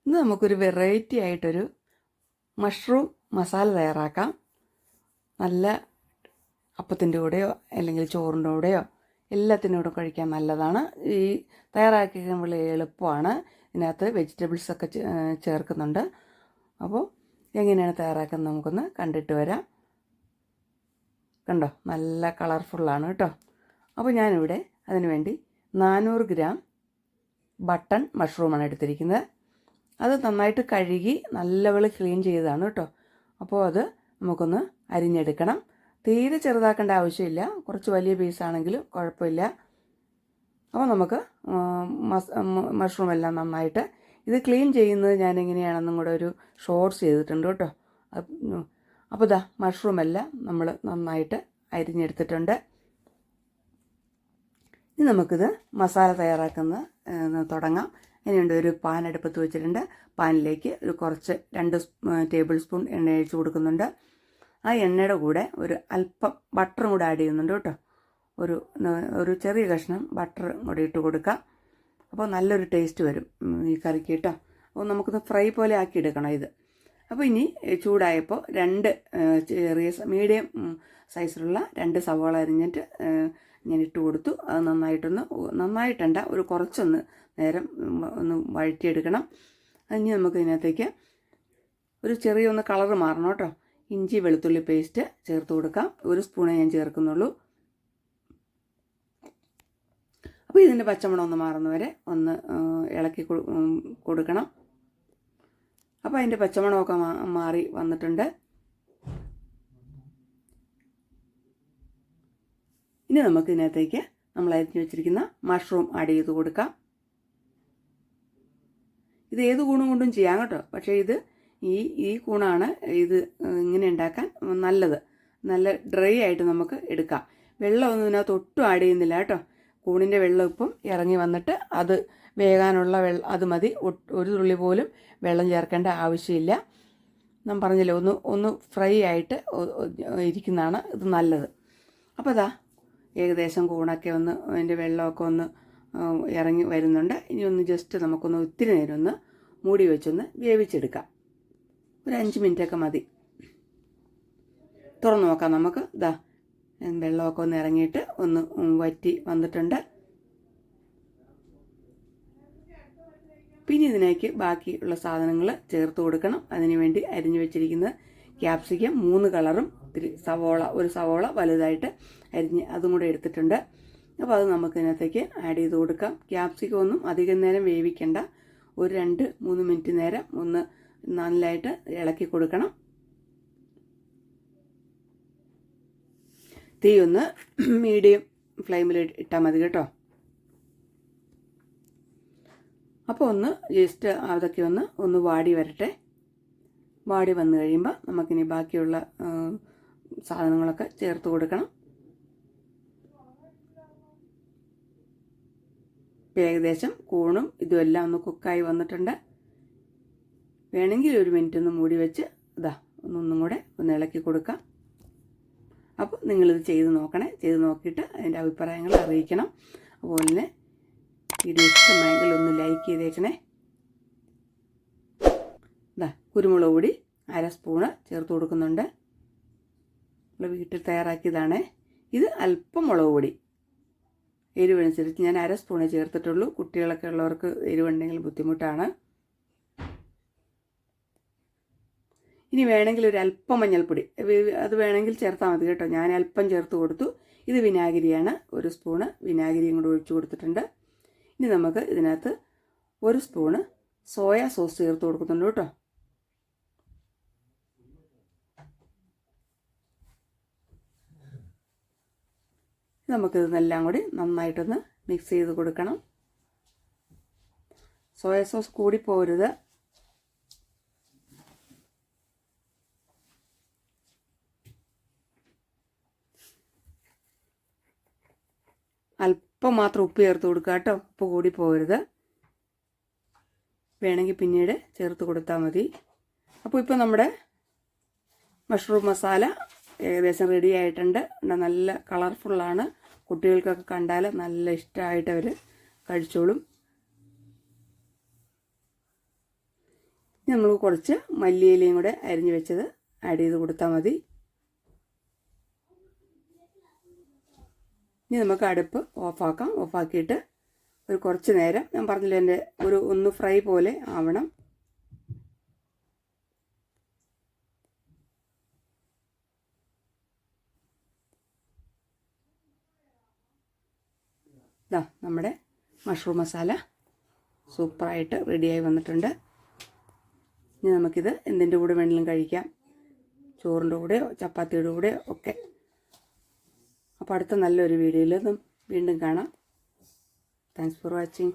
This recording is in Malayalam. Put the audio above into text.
ഇന്ന് നമുക്കൊരു വെറൈറ്റി ആയിട്ടൊരു മഷ്റൂം മസാല തയ്യാറാക്കാം. നല്ല അപ്പത്തിൻ്റെ കൂടെയോ അല്ലെങ്കിൽ ചോറിൻ്റെ കൂടെയോ എല്ലാത്തിൻ്റെ കൂടെ കഴിക്കാൻ നല്ലതാണ്. ഈ തയ്യാറാക്കിക്കാൻ വളരെ എളുപ്പമാണ്. ഇതിനകത്ത് വെജിറ്റബിൾസൊക്കെ ചേർക്കുന്നുണ്ട്. അപ്പോൾ എങ്ങനെയാണ് തയ്യാറാക്കുന്നത് നമുക്കൊന്ന് കണ്ടിട്ട് വരാം. കണ്ടോ, നല്ല കളർഫുള്ളാണ് കേട്ടോ. അപ്പോൾ ഞാനിവിടെ അതിന് വേണ്ടി 400 ഗ്രാം ബട്ടൺ മഷ്റൂമാണ് എടുത്തിരിക്കുന്നത്. അത് നന്നായിട്ട് കഴുകി നല്ലപോലെ ക്ലീൻ ചെയ്തതാണ് കേട്ടോ. അപ്പോൾ അത് നമുക്കൊന്ന് അരിഞ്ഞെടുക്കണം. തീരെ ചെറുതാക്കേണ്ട ആവശ്യമില്ല, കുറച്ച് വലിയ പീസാണെങ്കിലും കുഴപ്പമില്ല. അപ്പോൾ നമുക്ക് മഷ്റൂം എല്ലാം നന്നായിട്ട് ഇത് ക്ലീൻ ചെയ്യുന്നത് ഞാൻ എങ്ങനെയാണെന്നും കൂടെ ഒരു ഷോർട്സ് ചെയ്തിട്ടുണ്ട് കേട്ടോ. അപ്പോൾ ഇതാ മഷ്റൂം എല്ലാം നമ്മൾ നന്നായിട്ട് അരിഞ്ഞെടുത്തിട്ടുണ്ട്. ഇനി നമുക്കിത് മസാല തയ്യാറാക്കുന്ന തുടങ്ങാം. അതിനുവേണ്ടി ഒരു പാൻ അടുപ്പത്ത് വെച്ചിട്ടുണ്ട്. പാനിലേക്ക് ഒരു കുറച്ച് 2 ടേബിൾ സ്പൂൺ എണ്ണ ഒഴിച്ച് കൊടുക്കുന്നുണ്ട്. ആ എണ്ണയുടെ കൂടെ ഒരു അല്പം ബട്ടറും കൂടെ ആഡ് ചെയ്യുന്നുണ്ട് കേട്ടോ. ഒരു ചെറിയ കഷ്ണം ബട്ടർ കൂടെ ഇട്ട് കൊടുക്കാം. അപ്പോൾ നല്ലൊരു ടേസ്റ്റ് വരും ഈ കറിക്ക് കേട്ടോ. അപ്പോൾ നമുക്കൊന്ന് ഫ്രൈ പോലെ ആക്കി എടുക്കണം ഇത്. അപ്പോൾ ഇനി ചൂടായപ്പോൾ 2 ചെറിയ മീഡിയം സൈസിലുള്ള 2 സവാള അരിഞ്ഞിട്ട് ഞാൻ ഇട്ട് കൊടുത്തു. അത് നന്നായിട്ടണ്ട ഒരു കുറച്ചൊന്ന് നേരം ഒന്ന് വഴറ്റിയെടുക്കണം. ഇനി നമുക്ക് ഇതിനകത്തേക്ക് ഒരു ചെറിയൊന്ന് കളറ് മാറണം കേട്ടോ. ഇഞ്ചി വെളുത്തുള്ളി പേസ്റ്റ് ചേർത്ത് കൊടുക്കാം. 1 സ്പൂണേ ഞാൻ ചേർക്കുന്നുള്ളൂ. അപ്പോൾ ഇതിൻ്റെ പച്ചമണം ഒന്ന് മാറുന്നവരെ ഒന്ന് ഇളക്കി കൊടുക്കണം. അപ്പോൾ അതിൻ്റെ പച്ചമണമൊക്കെ മാറി വന്നിട്ടുണ്ട്. ഇനി നമുക്ക് ഇതിനകത്തേക്ക് നമ്മൾ അരിഞ്ഞു വെച്ചിരിക്കുന്ന മഷ്റൂം ആഡ് ചെയ്ത് കൊടുക്കാം. ഇത് ഏത് കൂണും കൊണ്ടും ചെയ്യാം കേട്ടോ. പക്ഷേ ഇത് ഈ കൂണാണ് ഇത് ഇങ്ങനെ ഉണ്ടാക്കാൻ നല്ലത്. നല്ല ഡ്രൈ ആയിട്ട് നമുക്ക് എടുക്കാം. വെള്ളമൊന്നും ഇതിനകത്ത് ഒട്ടും ആഡ് ചെയ്യുന്നില്ല കേട്ടോ. കൂണിൻ്റെ വെള്ളം ഇപ്പം ഇറങ്ങി വന്നിട്ട് അത് വേകാനുള്ള അത് മതി. ഒരു തുള്ളി പോലും വെള്ളം ചേർക്കേണ്ട ആവശ്യമില്ല. ഞാൻ പറഞ്ഞില്ലേ, ഒന്ന് ഫ്രൈ ആയിട്ട് ഇരിക്കുന്നതാണ് ഇത് നല്ലത്. അപ്പോൾ അതാ ഏകദേശം കൂണൊക്കെ ഒന്ന് അതിൻ്റെ വെള്ളമൊക്കെ ഒന്ന് ഇറങ്ങി വരുന്നുണ്ട്. ഇനി ഒന്ന് ജസ്റ്റ് നമുക്കൊന്ന് ഒത്തിരി നേരം ഒന്ന് മൂടി വെച്ചൊന്ന് വേവിച്ചെടുക്കാം. ഒരു 5 മിനിറ്റൊക്കെ മതി. തുറന്ന് നോക്കാം നമുക്ക്. ഇതാ വെള്ളമൊക്കെ ഒന്ന് ഇറങ്ങിയിട്ട് ഒന്ന് വറ്റി വന്നിട്ടുണ്ട്. പിന്നെ ഇതിലേക്ക് ബാക്കിയുള്ള സാധനങ്ങൾ ചേർത്ത് കൊടുക്കണം. അതിനുവേണ്ടി അരിഞ്ഞു വെച്ചിരിക്കുന്നത് ക്യാപ്സിക്കം 3 കളറും ഒരു സവോള വലുതായിട്ട് അരിഞ്ഞ് അതും കൂടെ എടുത്തിട്ടുണ്ട്. അപ്പോൾ അത് നമുക്ക് ഇതിനകത്തേക്ക് ആഡ് ചെയ്ത് കൊടുക്കാം. ക്യാപ്സിക്കം ഒന്നും അധികം നേരം വേവിക്കേണ്ട. ഒരു 2-3 മിനിറ്റ് നേരം ഒന്ന് നല്ലതായിട്ട് ഇളക്കി കൊടുക്കണം. തീ ഒന്ന് മീഡിയം ഫ്ലെയിമിൽ ഇട്ടാൽ മതി കേട്ടോ. അപ്പോൾ ഒന്ന് ജസ്റ്റ് അതൊക്കെ ഒന്ന് വാടി വരട്ടെ. വാടി വന്നു കഴിയുമ്പോൾ നമുക്കിനി ബാക്കിയുള്ള സാധനങ്ങളൊക്കെ ചേർത്ത് കൊടുക്കണം. ഏകദേശം കൂണും ഇതുമെല്ലാം ഒന്ന് കുക്കായി വന്നിട്ടുണ്ട്. വേണമെങ്കിൽ 1 മിനിറ്റ് ഒന്ന് മൂടി വെച്ച് ഒന്നും കൂടെ ഒന്ന് ഇളക്കി കൊടുക്കാം. അപ്പോൾ നിങ്ങളിത് ചെയ്ത് നോക്കണേ. ചെയ്ത് നോക്കിയിട്ട് അതിൻ്റെ അഭിപ്രായങ്ങൾ അറിയിക്കണം. അതുപോലെ തന്നെ വീഡിയോ ഇഷ്ടമായെങ്കിൽ ഒന്ന് ലൈക്ക് ചെയ്തേക്കണേ. കുരുമുളക് പൊടി 1/2 സ്പൂണ് ചേർത്ത് കൊടുക്കുന്നുണ്ട്. നമ്മൾ വീട്ടിൽ തയ്യാറാക്കിയതാണ്. ഇത് അല്പം മുളക് പൊടി എരിവനുസരിച്ച് ഞാൻ 1/2 സ്പൂണേ ചേർത്തിട്ടുള്ളൂ. കുട്ടികളൊക്കെ ഉള്ളവർക്ക് എരിവുണ്ടെങ്കിൽ ബുദ്ധിമുട്ടാണ്. ഇനി വേണമെങ്കിൽ ഒരു അല്പം മഞ്ഞൾപ്പൊടി അത് വേണമെങ്കിൽ ചേർത്താൽ മതി കേട്ടോ. ഞാൻ അല്പം ചേർത്ത് കൊടുത്തു. ഇത് വിനാഗിരിയാണ്. 1 സ്പൂണ് വിനാഗിരിയും കൂടെ ഒഴിച്ചു കൊടുത്തിട്ടുണ്ട്. ഇനി നമുക്ക് ഇതിനകത്ത് 1 സ്പൂണ് സോയ സോസ് ചേർത്ത് കൊടുക്കുന്നുണ്ട് കേട്ടോ. നമുക്കിതെല്ലാം കൂടി നന്നായിട്ടൊന്ന് മിക്സ് ചെയ്ത് കൊടുക്കണം. സോയ സോസ് കൂടിപ്പോരുത്. അല്പം മാത്രം ഉപ്പ് ചേർത്ത് കൊടുക്കുക കേട്ടോ. ഉപ്പ് കൂടി പോകരുത്. വേണമെങ്കിൽ പിന്നീട് ചേർത്ത് കൊടുത്താൽ മതി. അപ്പോൾ ഇപ്പോൾ നമ്മുടെ മഷ്റൂം മസാല ഏകദേശം റെഡി ആയിട്ടുണ്ട്. നല്ല കളർഫുള്ളാണ്. കുട്ടികൾക്കൊക്കെ കണ്ടാൽ നല്ല ഇഷ്ടമായിട്ട് അവർ കഴിച്ചോളും. ഇനി നമ്മൾ കുറച്ച് മല്ലിയിലയും കൂടെ അരിഞ്ഞ് വെച്ചത് ആഡ് ചെയ്ത് കൊടുത്താൽ മതി. ഇനി നമുക്ക് അടുപ്പ് ഓഫാക്കാം. ഓഫാക്കിയിട്ട് ഒരു കുറച്ച് നേരം, ഞാൻ പറഞ്ഞില്ല എൻ്റെ ഒന്ന് ഫ്രൈ പോലെ ആവണം. ഇതാ നമ്മുടെ മഷ്റൂം മസാല സൂപ്പറായിട്ട് റെഡിയായി വന്നിട്ടുണ്ട്. ഇനി നമുക്കിത് എന്തിൻ്റെ കൂടെ വേണമെങ്കിലും കഴിക്കാം, ചോറിൻ്റെ കൂടെയോ ചപ്പാത്തിയുടെ കൂടെയോ ഒക്കെ. അപ്പോൾ അടുത്ത നല്ലൊരു വീഡിയോയിൽ വീണ്ടും കാണാം. Thanks for watching.